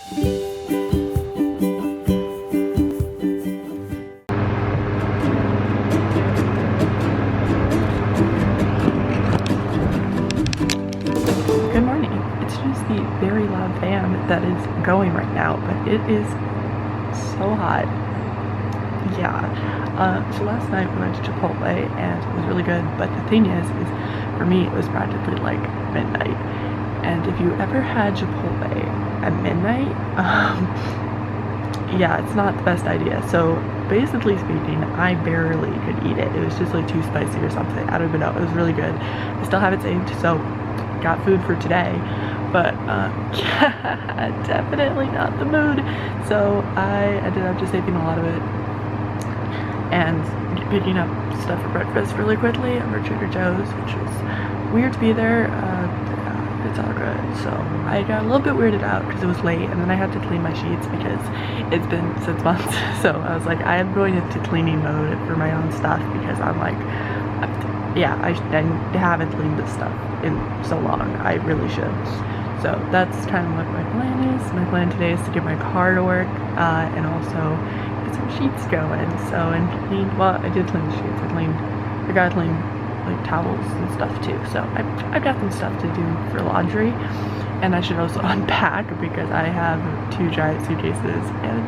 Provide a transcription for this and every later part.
Good morning. It's just the very loud fan that is going right now, but it is so hot. Yeah. So last night we went to Chipotle and it was really good, but the thing is for me it was practically like midnight. And if you ever had Chipotle at midnight, yeah, it's not the best idea. So basically speaking, I barely could eat it. It was just like too spicy or something. I don't even know. It was really good. I still have it saved, so got food for today. But yeah, definitely not the mood. So I ended up just saving a lot of it and picking up stuff for breakfast really quickly over Trader Joe's, which was weird to be there. It's all good. So I got a little bit weirded out because it was late, and then I had to clean my sheets because it's been 6 months. So I was like, I am going into cleaning mode for my own stuff because I'm like, yeah, I haven't cleaned this stuff in so long. I really should. So that's kind of what my plan is. My plan today is to get my car to work and also get some sheets going. So, and clean, well, I did clean the sheets. I got to clean like towels and stuff too. So I've got some stuff to do for laundry, and I should also unpack because I have 2 giant suitcases and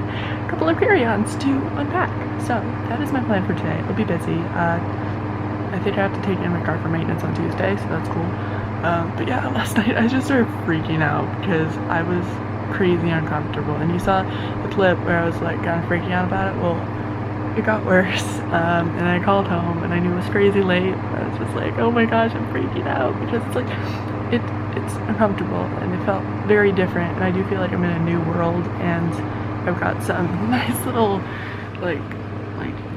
a couple of carry-ons to unpack. So that is my plan for today. It'll be busy. I think I have to take in my car for maintenance on Tuesday, so that's cool. But yeah, last night I just started freaking out because I was crazy uncomfortable, and you saw the clip where I was like kind of freaking out about it. Well, it got worse, and I called home and I knew it was crazy late. I was just like, oh my gosh, I'm freaking out because it's like it's uncomfortable and it felt very different, and I do feel like I'm in a new world, and I've got some nice little like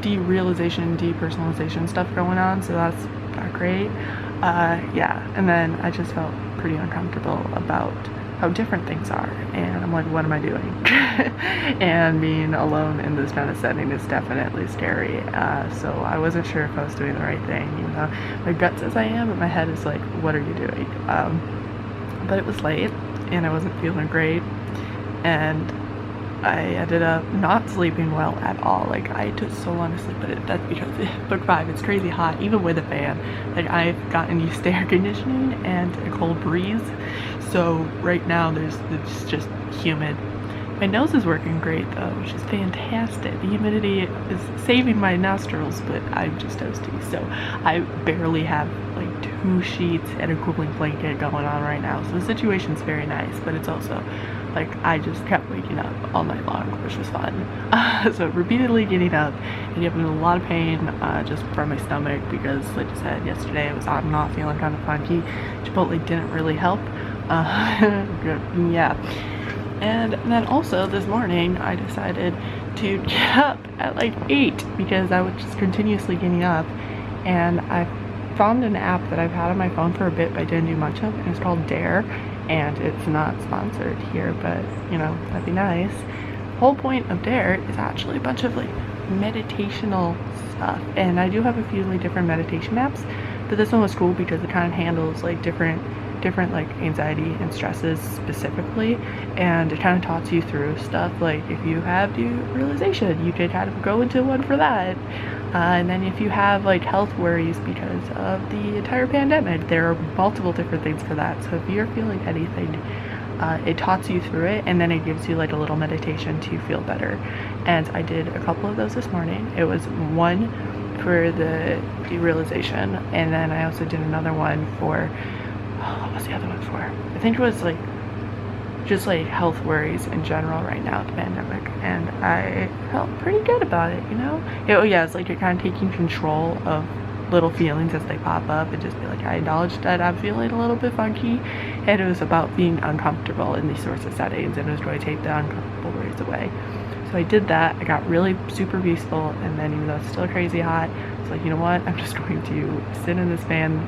derealization, depersonalization stuff going on, so that's not great. Yeah, and then I just felt pretty uncomfortable about how different things are, and I'm like, what am I doing? And being alone in this kind of setting is definitely scary. So I wasn't sure if I was doing the right thing, even though my gut says I am, but my head is like, what are you doing? But it was late and I wasn't feeling great, and I ended up not sleeping well at all. Like, I took so long to sleep, but that's because book 5, it's crazy hot, even with a fan. Like, I've gotten used to air conditioning and a cold breeze, so right now it's just humid. My nose is working great though, which is fantastic. The humidity is saving my nostrils, but I'm just toasty. So I barely have like 2 sheets and a cooling blanket going on right now. So the situation's very nice, but it's also like I just kept waking up all night long, which was fun. So repeatedly getting up and having a lot of pain just from my stomach because, like I said, yesterday I was not feeling kind of funky. Chipotle didn't really help. Yeah. And then also this morning I decided to get up at like 8 because I was just continuously getting up, and I found an app that I've had on my phone for a bit but I didn't do much of, and it's called Dare, and it's not sponsored here, but you know, that'd be nice. The whole point of Dare is actually a bunch of like meditational stuff, and I do have a few like different meditation apps, but this one was cool because it kind of handles like different like anxiety and stresses specifically, and it kind of talks you through stuff. Like if you have derealization, you could kind of go into one for that, and then if you have like health worries because of the entire pandemic, there are multiple different things for that. So if you're feeling anything, it talks you through it, and then it gives you like a little meditation to feel better. And I did a couple of those this morning. It was one for the derealization, and then I also did another one for, what was the other one for? I think it was like just like health worries in general right now, the pandemic, and I felt pretty good about it, you know? Oh yeah, it's like you're kind of taking control of little feelings as they pop up, and just be like, I acknowledge that I'm feeling a little bit funky, and it was about being uncomfortable in these sorts of settings, and it was going to take the uncomfortable worries away. So I did that. I got really super peaceful, and then even though it's still crazy hot, it's like, you know what, I'm just going to sit in this fan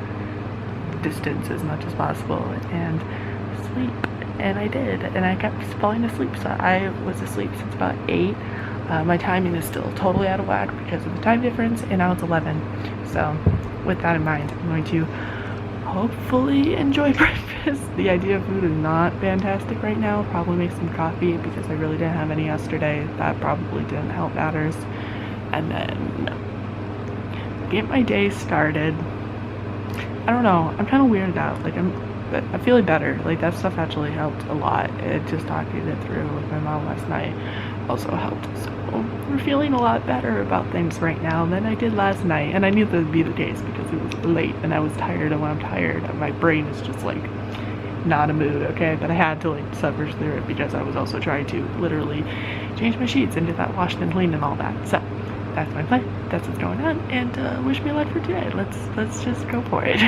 distance as much as possible and sleep. And I did, and I kept falling asleep, so I was asleep since about 8. My timing is still totally out of whack because of the time difference, and now it's 11. So with that in mind, I'm going to hopefully enjoy breakfast the idea of food is not fantastic right now. Probably make some coffee because I really didn't have any yesterday. That probably didn't help matters. And then get my day started. I don't know, I'm kind of weirded out. Like I'm feeling better. Like that stuff actually helped a lot. It just talking it through with my mom last night also helped. So we're feeling a lot better about things right now than I did last night. And I knew that would be the case because it was late and I was tired, and when I'm tired, my brain is just like not a mood, okay? But I had to like suffer through it because I was also trying to literally change my sheets and do that wash and clean and all that. So that's my plan. That's what's going on. And wish me luck for today. Let's just go for it.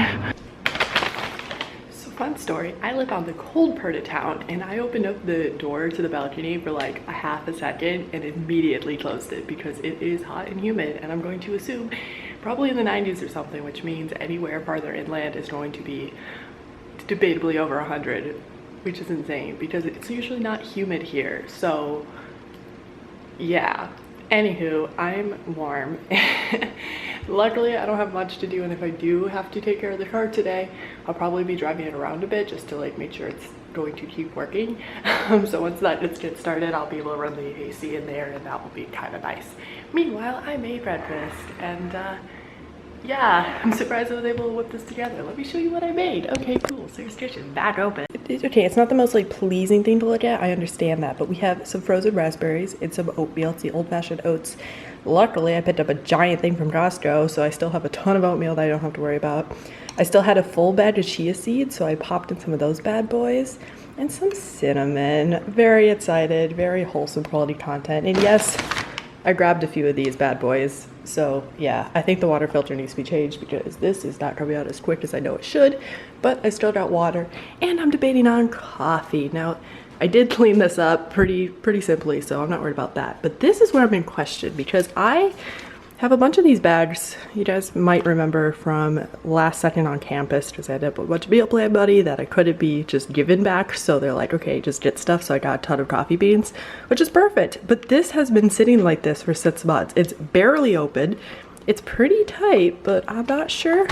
Fun story, I live on the cold part of town and I opened up the door to the balcony for like a half a second and immediately closed it because it is hot and humid, and I'm going to assume probably in the 90s or something, which means anywhere farther inland is going to be debatably over 100, which is insane because it's usually not humid here. So yeah, anywho, I'm warm. Luckily, I don't have much to do, and if I do have to take care of the car today, I'll probably be driving it around a bit just to like make sure it's going to keep working. So once that just gets started, I'll be able to run the AC in there, and that will be kind of nice. Meanwhile, I made breakfast, and yeah, I'm surprised I was able to whip this together. Let me show you what I made. Okay, cool. So your kitchen back open. Okay, it's not the most like pleasing thing to look at, I understand that, but we have some frozen raspberries and some oatmeal. It's the old-fashioned oats. Luckily, I picked up a giant thing from Costco, so I still have a ton of oatmeal that I don't have to worry about. I still had a full bag of chia seeds, so I popped in some of those bad boys. And some cinnamon. Very excited, very wholesome quality content. And yes, I grabbed a few of these bad boys. So yeah, I think the water filter needs to be changed because this is not coming out as quick as I know it should. But I still got water, and I'm debating on coffee. Now, I did clean this up pretty simply, so I'm not worried about that. But this is where I'm in question because I have a bunch of these bags you guys might remember from last second on campus, because I had a bunch of meal plan money that I couldn't be just given back. So they're like, okay, just get stuff. So I got a ton of coffee beans, which is perfect. But this has been sitting like this for 6 months. It's barely open. It's pretty tight, but I'm not sure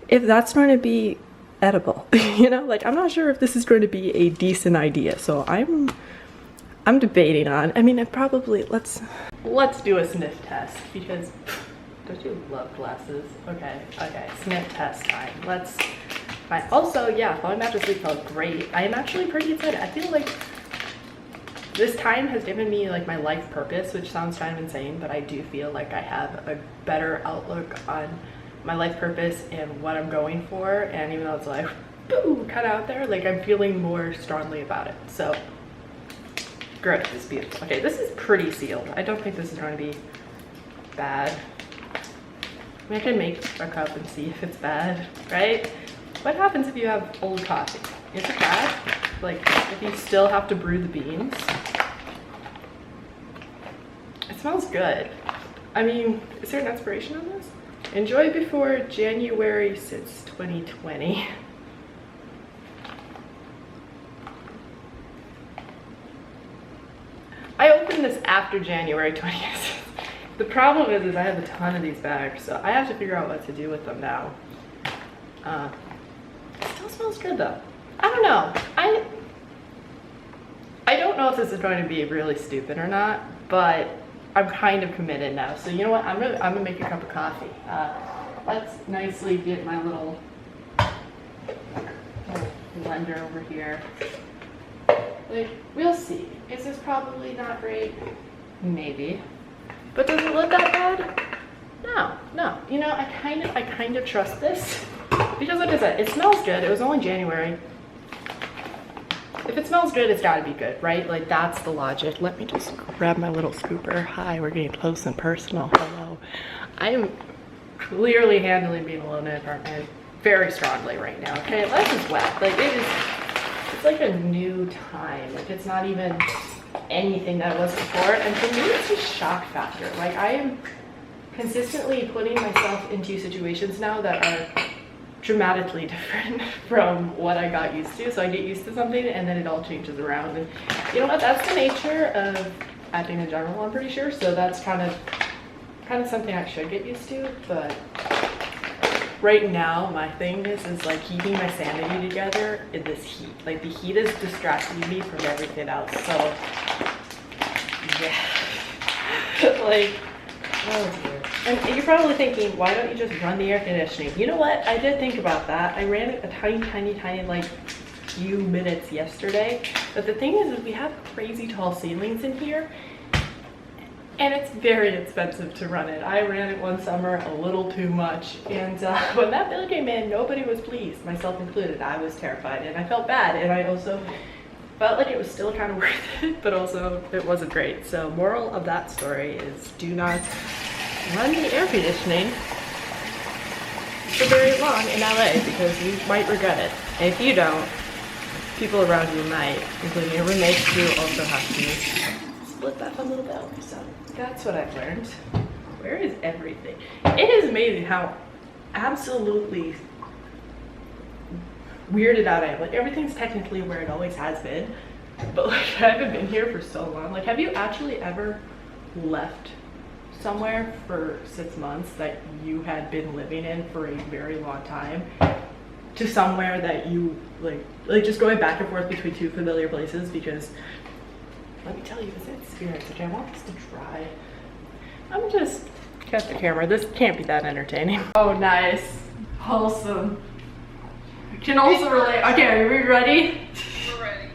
if that's going to be edible. You know, like I'm not sure if this is going to be a decent idea. So I'm debating on. I mean, I probably let's do a sniff test because don't you love glasses? Okay, sniff test time. Let's find. Also, yeah, falling back to sleep felt great. I am actually pretty excited. I feel like this time has given me like my life purpose, which sounds kind of insane, but I do feel like I have a better outlook on my life purpose and what I'm going for. And even though it's like boo, cut out there, like I'm feeling more strongly about it. So great, this is beautiful. Okay, this is pretty sealed. I don't think this is going to be bad. I mean, I can make a cup and see if it's bad, right? What happens if you have old coffee? Is it bad? Like, if you still have to brew the beans? It smells good. I mean, is there an expiration on this? Enjoy before January 6, 2020. I opened this after January 20th. The problem is I have a ton of these bags, so I have to figure out what to do with them now. It still smells good though. I don't know. I don't know if this is going to be really stupid or not, but I'm kind of committed now. So you know what? I'm gonna make a cup of coffee. Let's nicely get my little blender over here. Like, we'll see. Is this probably not great? Maybe. But does it look that bad? No. You know, I kind of trust this. Because like I said, it smells good. It was only January. If it smells good, it's gotta be good, right? Like, that's the logic. Let me just grab my little scooper. Hi, we're getting close and personal. Hello. I am clearly handling being alone in an apartment very strongly right now, okay? Life is wet. Like, it's like a new time. Like, it's not even anything that it was before. And for me, it's a shock factor. Like, I am consistently putting myself into situations now that are dramatically different from what I got used to. So I get used to something and then it all changes around. And you know what? That's the nature of acting in general, I'm pretty sure. So that's kind of something I should get used to. But right now my thing is like keeping my sanity together in this heat. Like the heat is distracting me from everything else. So yeah. Like, oh dear. And you're probably thinking, why don't you just run the air conditioning? You know what? I did think about that. I ran it a tiny like few minutes yesterday. But the thing is we have crazy tall ceilings in here. And it's very expensive to run it. I ran it one summer a little too much. And when that bill came in, nobody was pleased, myself included. I was terrified and I felt bad. And I also felt like it was still kind of worth it, but also it wasn't great. So moral of that story is do not run the air conditioning for very long in LA because you might regret it. And if you don't, people around you might, including your roommates who also have to split that fun little bill. So that's what I've learned. Where is everything? It is amazing how absolutely weirded out I am. Like everything's technically where it always has been, but like I haven't been here for so long. Like have you actually ever left somewhere for 6 months that you had been living in for a very long time to somewhere that you like just going back and forth between two familiar places? Because let me tell you, it's an experience. Okay, I want this to dry. I'm just cut the camera. This can't be that entertaining. Oh, nice. Wholesome. Can also relate. Okay, are we ready? We're ready.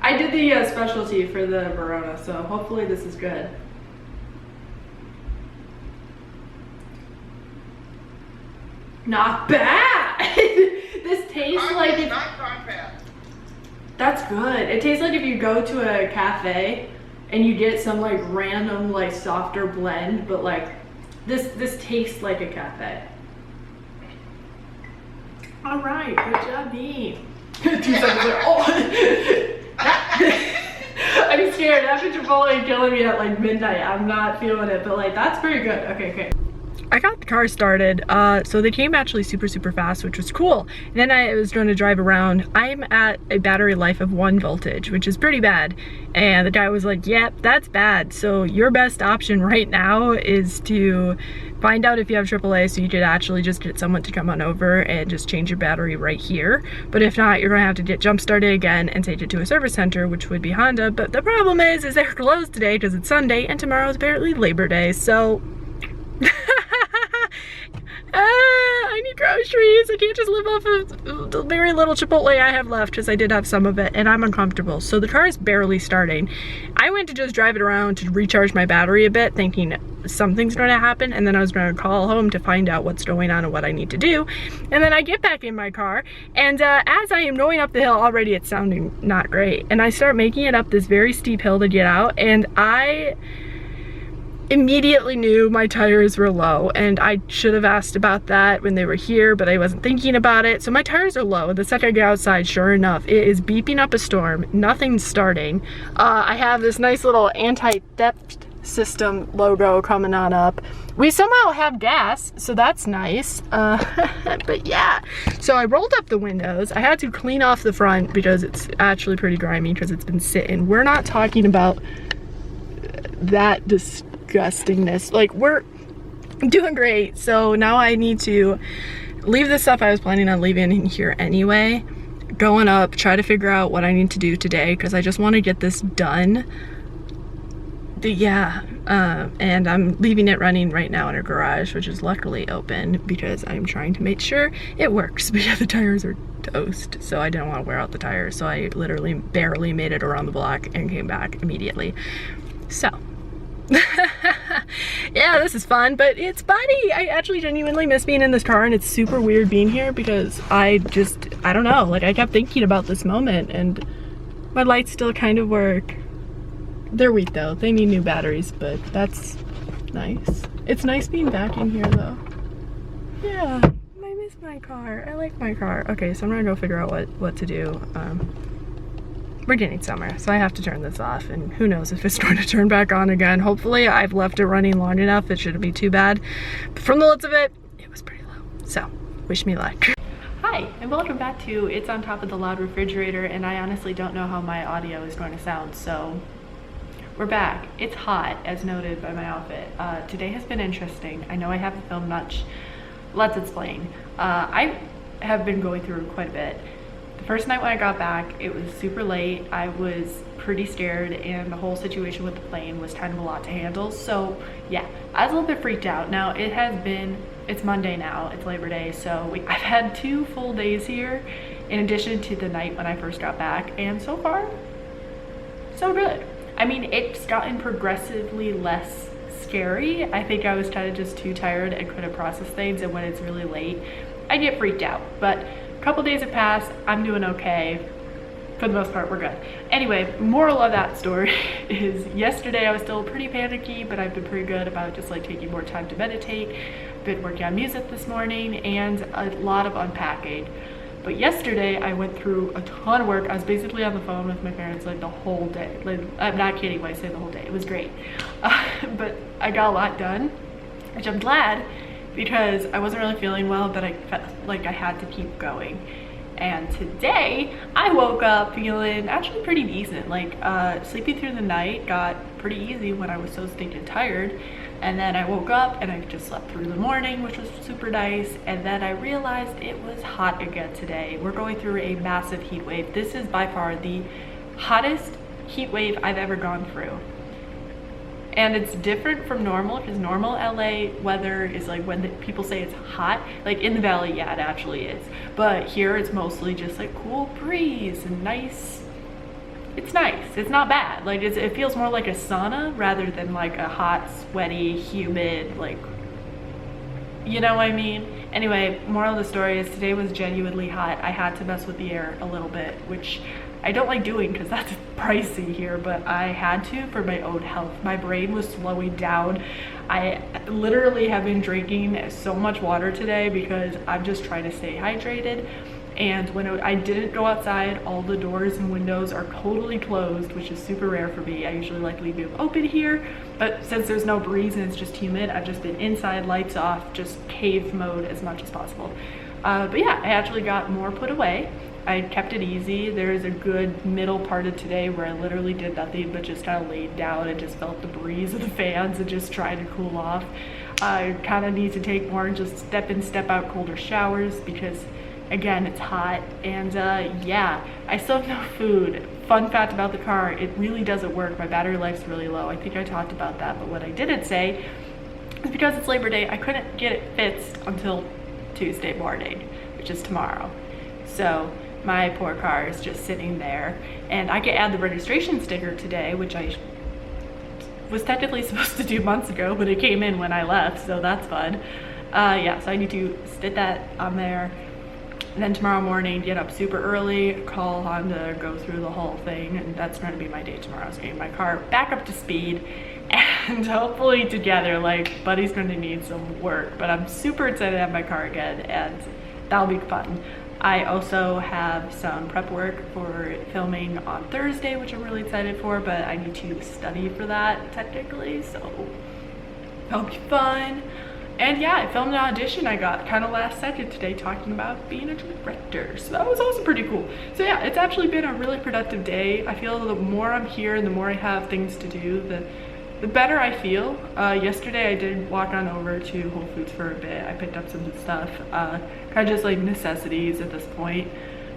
I did the specialty for the Verona, so hopefully this is good. Not bad. This tastes like it's not bad. That's good. It tastes like if you go to a cafe and you get some like random like softer blend, but like this tastes like a cafe. All right, good job, Dean. 2 seconds later, oh, I'm scared. That Chipotle is killing me at like midnight. I'm not feeling it, but like that's pretty good. Okay. I got the car started, so they came actually super fast, which was cool. And then I was trying to drive around. I'm at a battery life of 1 voltage, which is pretty bad. And the guy was like, yep, that's bad. So your best option right now is to find out if you have AAA, so you could actually just get someone to come on over and just change your battery right here. But if not, you're gonna have to get jump started again and take it to a service center, which would be Honda. But the problem is they're closed today because it's Sunday and tomorrow is apparently Labor Day, so I need groceries. I can't just live off of the very little Chipotle I have left because I did have some of it and I'm uncomfortable. So the car is barely starting. I went to just drive it around to recharge my battery a bit thinking something's going to happen, and then I was going to call home to find out what's going on and what I need to do. And then I get back in my car and as I am going up the hill, already it's sounding not great, and I start making it up this very steep hill to get out, and I immediately knew my tires were low, and I should have asked about that when they were here, but I wasn't thinking about it. So my tires are low. The second I get outside, sure enough, it is beeping up a storm. Nothing's starting. I have this nice little anti-theft system logo coming on up. We somehow have gas, so that's nice. But yeah, so I rolled up the windows. I had to clean off the front because it's actually pretty grimy because it's been sitting. We're not talking about that disgustingness. Like, we're doing great. So now I need to leave the stuff I was planning on leaving in here anyway, going up, try to figure out what I need to do today because I just want to get this done. But yeah, and I'm leaving it running right now in a garage, which is luckily open because I'm trying to make sure it works because the tires are toast. So I didn't want to wear out the tires, so I literally barely made it around the block and came back immediately. So yeah, this is fun, but it's funny. I actually genuinely miss being in this car, and it's super weird being here because I don't know, like I kept thinking about this moment, and my lights still kind of work. They're weak though, they need new batteries, but that's nice. It's nice being back in here though. Yeah, I miss my car. I like my car. Okay, so I'm gonna go figure out what to do. We're getting summer, so I have to turn this off, and who knows if it's going to turn back on again. Hopefully I've left it running long enough, it shouldn't be too bad. But from the looks of it, it was pretty low. So, wish me luck. Hi, and welcome back to It's on Top of the Loud Refrigerator, and I honestly don't know how my audio is going to sound, so we're back. It's hot, as noted by my outfit. Today has been interesting. I know I haven't filmed much let's explain. I have been going through quite a bit. The first night when I got back, it was super late. I was pretty scared, and the whole situation with the plane was kind of a lot to handle. So yeah, I was a little bit freaked out. Now it's Monday now, it's Labor Day, so I've had 2 full days here in addition to the night when I first got back, and so far, so good. I mean, it's gotten progressively less scary. I think I was kind of just too tired and couldn't process things, and when it's really late, I get freaked out. But a couple days have passed, I'm doing okay. For the most part, we're good. Anyway, moral of that story is yesterday I was still pretty panicky, but I've been pretty good about just like taking more time to meditate. Been working on music this morning and a lot of unpacking. But yesterday I went through a ton of work. I was basically on the phone with my parents like the whole day. Like, I'm not kidding when I say the whole day. It was great. But I got a lot done, which I'm glad, because I wasn't really feeling well, but I felt like I had to keep going. And today I woke up feeling actually pretty decent. Like sleeping through the night got pretty easy when I was so stinking tired. And then I woke up and I just slept through the morning, which was super nice. And then I realized it was hot again today. We're going through a massive heat wave. This is by far the hottest heat wave I've ever gone through. And it's different from normal, because normal LA weather is like when people say it's hot, like in the valley, yeah, it actually is. But here it's mostly just like cool breeze and nice. It's nice, it's not bad. Like it feels more like a sauna rather than like a hot, sweaty, humid, like, you know what I mean? Anyway, moral of the story is today was genuinely hot. I had to mess with the air a little bit, which I don't like doing because that's pricey here, but I had to for my own health. My brain was slowing down. I literally have been drinking so much water today because I'm just trying to stay hydrated. And when I didn't go outside, all the doors and windows are totally closed, which is super rare for me. I usually like to leave them open here, but since there's no breeze and it's just humid, I've just been inside, lights off, just cave mode as much as possible. But yeah, I actually got more put away. I kept it easy. There is a good middle part of today where I literally did nothing but just kind of laid down and just felt the breeze of the fans and just tried to cool off. I kind of need to take more just step in, step out colder showers because again, it's hot. And yeah, I still have no food. Fun fact about the car, it really doesn't work. My battery life's really low. I think I talked about that, but what I didn't say is because it's Labor Day, I couldn't get it fixed until Tuesday morning, which is tomorrow. So my poor car is just sitting there, and I can add the registration sticker today, which I was technically supposed to do months ago, but it came in when I left, so that's fun. Yeah, so I need to stick that on there. And then tomorrow morning, get up super early, call Honda, go through the whole thing, and that's going to be my day tomorrow. So getting my car back up to speed, and hopefully together, like, Buddy's going to need some work, but I'm super excited to have my car again, and that'll be fun. I also have some prep work for filming on Thursday, which I'm really excited for, but I need to study for that technically, so that'll be fun. And yeah, I filmed an audition I got kind of last second today talking about being a director, so that was also pretty cool. So yeah, it's actually been a really productive day. I feel the more I'm here and the more I have things to do, the better I feel. Yesterday I did walk on over to Whole Foods for a bit. I picked up some stuff, kind of just like necessities at this point,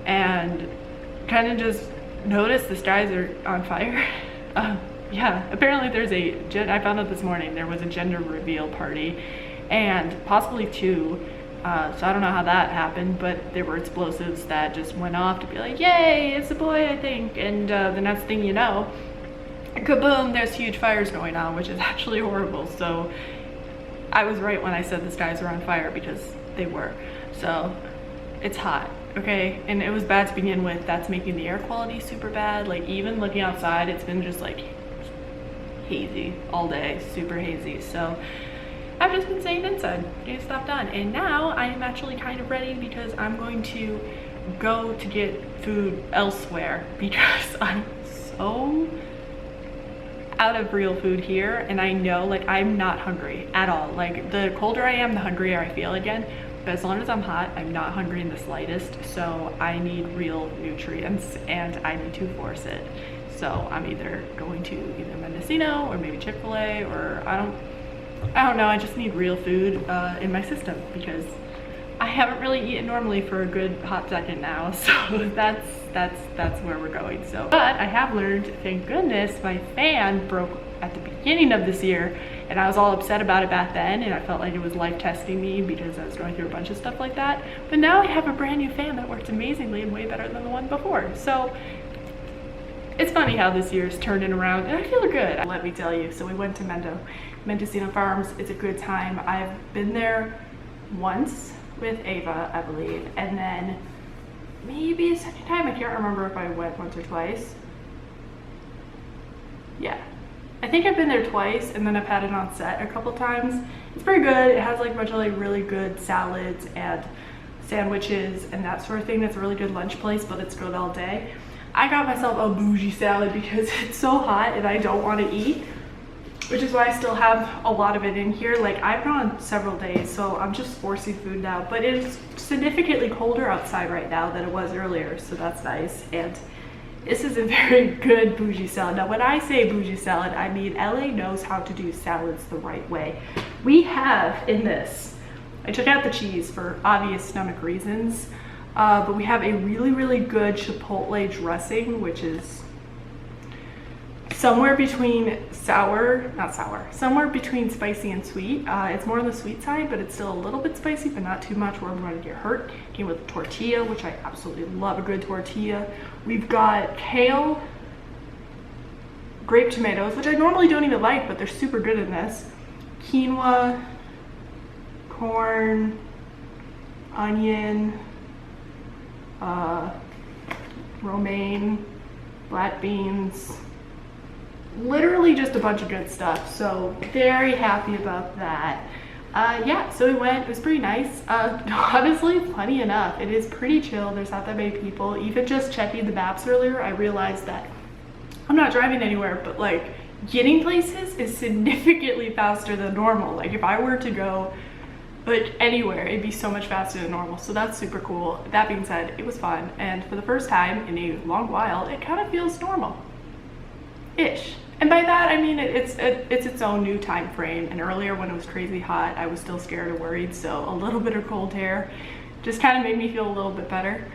and kind of just noticed the skies are on fire. Yeah, apparently there's I found out this morning there was a gender reveal party, and possibly 2. So I don't know how that happened, but there were explosives that just went off to be like, yay, it's a boy, I think. And the next thing you know, kaboom, there's huge fires going on, which is actually horrible. So I was right when I said the skies were on fire, because they were. So it's hot, okay? And it was bad to begin with. That's making the air quality super bad. Like, even looking outside, it's been just like hazy all day, super hazy. So I've just been staying inside, getting stuff done. And now I am actually kind of ready because I'm going to go to get food elsewhere because I'm so out of real food here, and I know, like, I'm not hungry at all. Like, the colder I am, the hungrier I feel again, but as long as I'm hot, I'm not hungry in the slightest. So I need real nutrients and I need to force it. So I'm either going to either Mendocino or maybe Chick-fil-A, or I don't know, I just need real food in my system because I haven't really eaten normally for a good hot second now, so that's where we're going. So, but I have learned, thank goodness, my fan broke at the beginning of this year, and I was all upset about it back then, and I felt like it was life testing me because I was going through a bunch of stuff like that. But now I have a brand new fan that works amazingly and way better than the one before. So it's funny how this year's turning around, and I feel good. Let me tell you, so we went to Mendocino Farms. It's a good time. I've been there once with Ava, I believe, and then maybe a second time. I can't remember if I went once or twice. Yeah, I think I've been there twice, and then I've had it on set a couple times. It's pretty good. It has like a bunch of like really good salads and sandwiches and that sort of thing. It's a really good lunch place, but it's good all day. I got myself a bougie salad because it's so hot and I don't want to eat, which is why I still have a lot of it in here. Like, I've gone several days, so I'm just forcing food now, but it is significantly colder outside right now than it was earlier, so that's nice. And this is a very good bougie salad. Now, when I say bougie salad, I mean LA knows how to do salads the right way. We have in this, I took out the cheese for obvious stomach reasons, but we have a really good chipotle dressing, which is somewhere between somewhere between spicy and sweet. It's more on the sweet side, but it's still a little bit spicy, but not too much where I'm going to get hurt. Came with a tortilla, which I absolutely love a good tortilla. We've got kale, grape tomatoes, which I normally don't even like, but they're super good in this. Quinoa, corn, onion, romaine, black beans, literally just a bunch of good stuff. So very happy about that. Yeah, so we went, it was pretty nice. Honestly, funny enough, it is pretty chill. There's not that many people. Even just checking the maps earlier, I realized that I'm not driving anywhere, but like getting places is significantly faster than normal. Like if I were to go like anywhere, it'd be so much faster than normal. So that's super cool. That being said, it was fun. And for the first time in a long while, it kind of feels normal-ish. And by that, I mean it's its own new time frame. And earlier when it was crazy hot, I was still scared and worried. So a little bit of cold air just kind of made me feel a little bit better.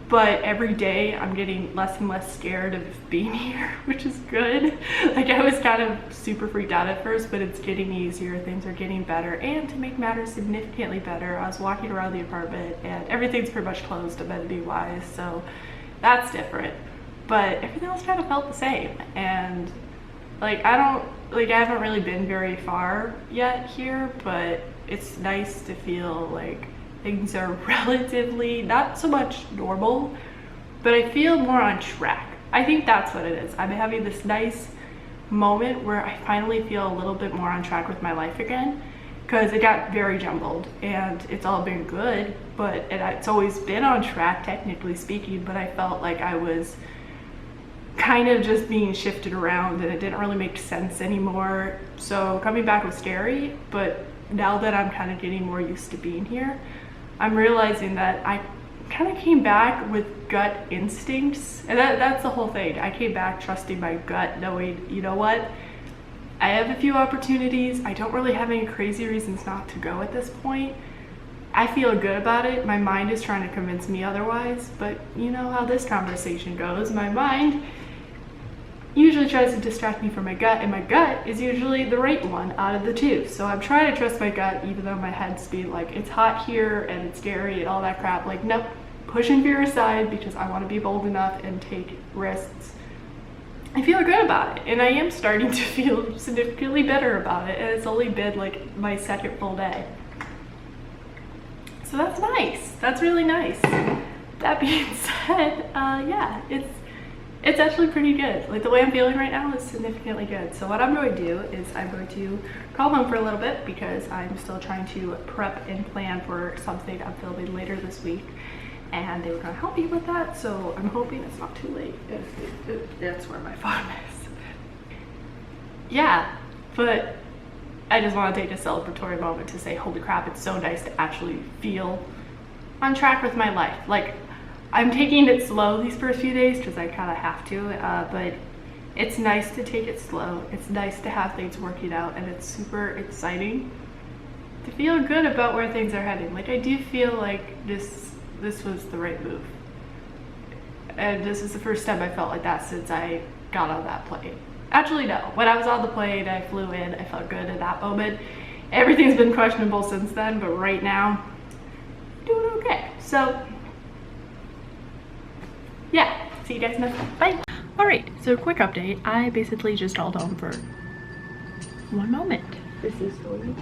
But every day I'm getting less and less scared of being here, which is good. Like I was kind of super freaked out at first, but it's getting easier, things are getting better. And to make matters significantly better, I was walking around the apartment and everything's pretty much closed amenity wise, so that's different. But everything else kind of felt the same. And like I haven't really been very far yet here, but it's nice to feel like things are relatively, not so much normal, but I feel more on track. I think that's what it is. I'm having this nice moment where I finally feel a little bit more on track with my life again, because it got very jumbled and it's all been good, but it's always been on track technically speaking, but I felt like I was kind of just being shifted around and it didn't really make sense anymore. So coming back was scary, but now that I'm kind of getting more used to being here, I'm realizing that I kind of came back with gut instincts, and that's the whole thing. I came back trusting my gut, knowing, you know what, I have a few opportunities. I don't really have any crazy reasons not to go at this point. I feel good about it. My mind is trying to convince me otherwise, but you know how this conversation goes. My mind usually tries to distract me from my gut, and my gut is usually the right one out of the two. So I'm trying to trust my gut, even though my head's being like, it's hot here and it's scary and all that crap. Like, nope, pushing fear aside because I want to be bold enough and take risks. I feel good about it, and I am starting to feel significantly better about it, and it's only been like my second full day. So that's nice. That's really nice. That being said, yeah, it's actually pretty good. Like the way I'm feeling right now is significantly good. So what I'm going to do is I'm going to call home for a little bit because I'm still trying to prep and plan for something I'm filming later this week. And they were going to help me with that. So I'm hoping it's not too late. That's where my phone is. Yeah, but I just want to take a celebratory moment to say, holy crap, it's so nice to actually feel on track with my life. Like, I'm taking it slow these first few days because I kind of have to, but It's nice to take it slow. It's nice to have things working out, and it's super exciting to feel good about where things are heading. Like, I do feel like this was the right move. And this is the first time I felt like that since I got on that plane. Actually, no. When I was on the plane, I flew in, I felt good in that moment. Everything's been questionable since then, but right now, I'm doing okay. So, yeah. See you guys next time. Bye. Alright, so quick update. I basically just hauled home for one moment. This is going.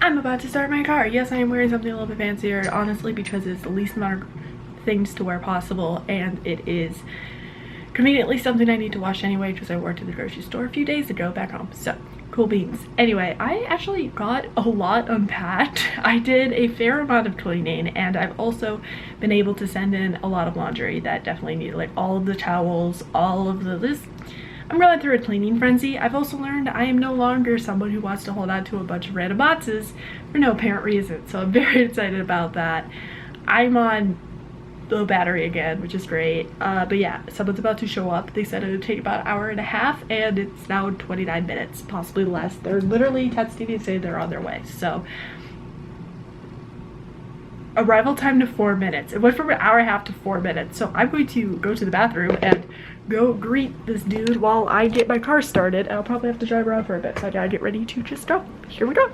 I'm about to start my car. Yes, I am wearing something a little bit fancier, honestly, because it's the least amount of things to wear possible, and it is conveniently something I need to wash anyway because I wore it to the grocery store a few days ago back home. So, cool beans. Anyway, I actually got a lot unpacked. I did a fair amount of cleaning, and I've also been able to send in a lot of laundry that definitely needed, like all of the towels, all of this. I'm going through a cleaning frenzy. I've also learned I am no longer someone who wants to hold on to a bunch of random boxes for no apparent reason, so I'm very excited about that. I'm on low battery again, which is great. But yeah, someone's about to show up. They said it would take about an hour and a half, and it's now 29 minutes, possibly less. They're literally texting me to say they're on their way. So arrival time to 4 minutes. It went from an hour and a half to 4 minutes. So I'm going to go to the bathroom and go greet this dude while I get my car started. I'll probably have to drive around for a bit, so I gotta get ready to just go. Here we go.